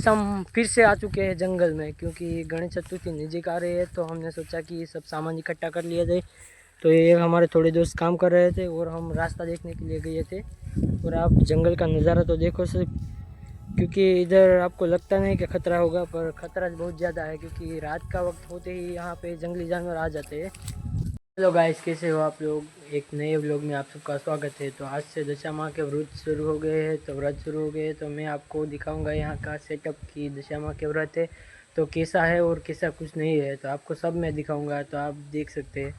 हम फिर से आ चुके हैं जंगल में, क्योंकि गणेश चतुर्थी नज़दीक आ रही है तो हमने सोचा कि सब सामान इकट्ठा कर लिया जाए। तो ये हमारे थोड़े दोस्त काम कर रहे थे और हम रास्ता देखने के लिए गए थे। और आप जंगल का नज़ारा तो देखो सिर्फ, क्योंकि इधर आपको लगता नहीं कि ख़तरा होगा, पर ख़तरा बहुत ज़्यादा है, क्योंकि रात का वक्त होते ही यहाँ पे जंगली जानवर आ जाते हैं। हेलो गाइस, कैसे हो आप लोग। एक नए व्लॉग में आप सबका स्वागत है। तो आज से दशामाँ के व्रत शुरू हो गए हैं। तो व्रत शुरू हो गए तो मैं आपको दिखाऊंगा यहाँ का सेटअप की दशामाँ के व्रत है तो कैसा है और कैसा कुछ नहीं है, तो आपको सब मैं दिखाऊंगा, तो आप देख सकते हैं।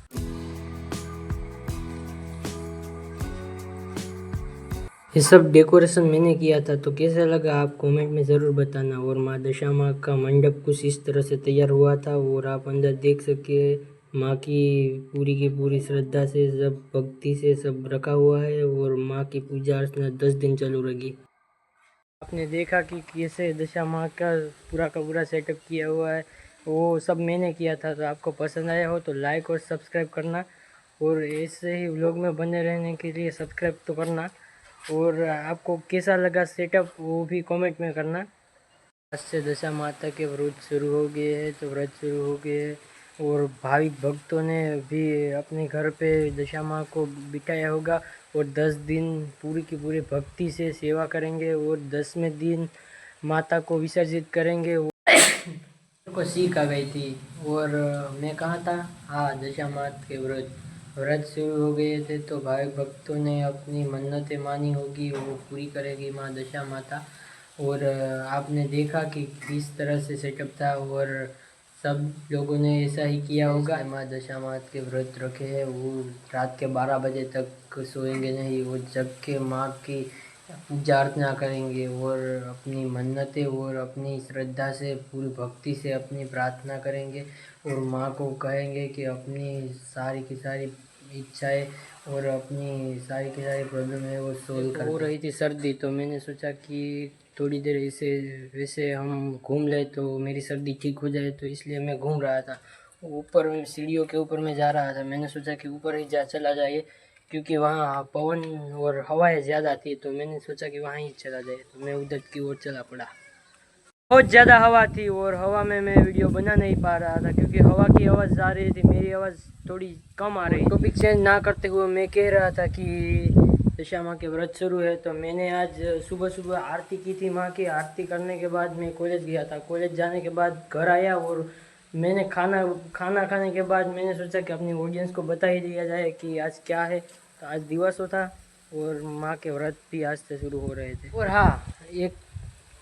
ये सब डेकोरेशन मैंने किया था, तो कैसा लगा आप कमेंट में ज़रूर बताना। और माँ दशामाँ का मंडप कुछ इस तरह से तैयार हुआ था और आप अंदर देख सके माँ की पूरी श्रद्धा से, सब भक्ति से सब रखा हुआ है। और माँ की पूजा अर्चना 10 दिन चालू रहेगी। आपने देखा कि कैसे दशामाँ का पूरा सेटअप किया हुआ है, वो सब मैंने किया था। तो आपको पसंद आया हो तो लाइक और सब्सक्राइब करना, और ऐसे ही व्लॉग में बने रहने के लिए सब्सक्राइब तो करना। और आपको कैसा लगा सेटअप वो भी कमेंट में करना। आज से दशा माता के व्रत शुरू हो गए हैं, तो व्रत शुरू हो गए हैं और भाविक भक्तों ने भी अपने घर पे दशा माँ को बिठाया होगा और 10 दिन पूरी की पूरी भक्ति से सेवा करेंगे और 10वें दिन माता को विसर्जित करेंगे। को सीख आ गई थी और मैं कहाँ था, हाँ दशा माता के व्रत शुरू हो गए थे। तो भाविक भक्तों ने अपनी मन्नतें मानी होगी, वो पूरी करेगी माँ दशा माता। और आपने देखा कि किस तरह से सेटअप था और सब लोगों ने ऐसा ही किया होगा। माँ दशा माता के व्रत रखे हैं, वो रात के 12 बजे तक सोएंगे नहीं, वो जग के माँ की पूजा अर्चना करेंगे और अपनी मन्नतें और अपनी श्रद्धा से पूरी भक्ति से अपनी प्रार्थना करेंगे और माँ को कहेंगे कि अपनी सारी की सारी इच्छाएं और अपनी सारी की सारी प्रॉब्लम है वो सोल्व कर। हो रही थी सर्दी, तो मैंने सोचा कि थोड़ी देर इसे वैसे हम घूम ले तो मेरी सर्दी ठीक हो जाए, तो इसलिए मैं घूम रहा था। ऊपर सीढ़ियों के ऊपर मैं जा रहा था, मैंने सोचा कि ऊपर ही चला जाए, क्योंकि वहाँ पवन और हवाएं ज़्यादा थी, तो मैंने सोचा कि वहाँ ही चला जाए। तो मैं उधर की ओर चला पड़ा। बहुत ज़्यादा हवा थी और हवा में मैं वीडियो बना नहीं पा रहा था, क्योंकि हवा की आवाज़ आ रही थी, मेरी आवाज़ थोड़ी कम आ रही। टॉपिक चेंज ना करते हुए मैं कह रहा था कि दशा माँ के व्रत शुरू है, तो मैंने आज सुबह सुबह आरती की थी माँ की। आरती करने के बाद मैं कॉलेज गया था। कॉलेज जाने के बाद घर आया और मैंने खाना खाने के बाद मैंने सोचा कि अपनी ऑडियंस को बता ही दिया जाए कि आज क्या है। तो आज दिवस था और माँ के व्रत भी आज से शुरू हो रहे थे। और हाँ, एक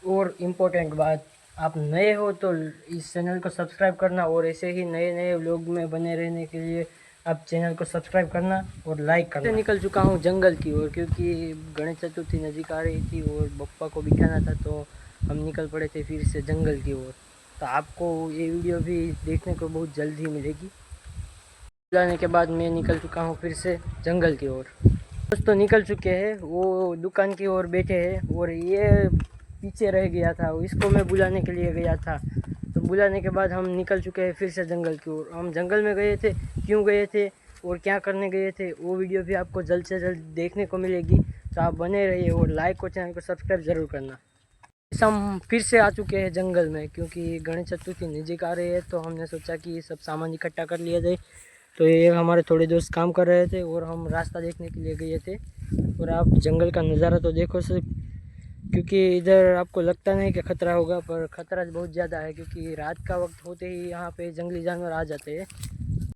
और इम्पोर्टेंट बात, आप नए हो तो इस चैनल को सब्सक्राइब करना, और ऐसे ही नए नए व्लॉग में बने रहने के लिए आप चैनल को सब्सक्राइब करना और लाइक करना। निकल चुका हूँ जंगल की ओर, क्योंकि गणेश चतुर्थी नज़दीक आ रही थी और बप्पा को बिठाना था, तो हम निकल पड़े थे फिर से जंगल की ओर। तो आपको ये वीडियो भी देखने को बहुत जल्द ही मिलेगी। बुलाने के बाद मैं निकल चुका हूँ फिर से जंगल की ओर। दोस्तों निकल चुके हैं, वो दुकान की ओर बैठे हैं और ये पीछे रह गया था, इसको मैं बुलाने के लिए गया था। तो बुलाने के बाद हम निकल चुके हैं फिर से जंगल की ओर। हम जंगल में गए थे, क्यों गए थे और क्या करने गए थे, वो वीडियो भी आपको जल्द से जल्द देखने को मिलेगी। तो आप बने रहिए और लाइक और चैनल को सब्सक्राइब ज़रूर करना। हम फिर से आ चुके हैं जंगल में, क्योंकि गणेश चतुर्थी नज़दीक आ रही है तो हमने सोचा कि सब सामान इकट्ठा कर लिया जाए। तो ये हमारे थोड़े दोस्त काम कर रहे थे और हम रास्ता देखने के लिए गए थे। और आप जंगल का नज़ारा तो देखो सिर्फ, क्योंकि इधर आपको लगता नहीं कि ख़तरा होगा, पर ख़तरा बहुत ज़्यादा है, क्योंकि रात का वक्त होते ही यहाँ पे जंगली जानवर आ जाते हैं।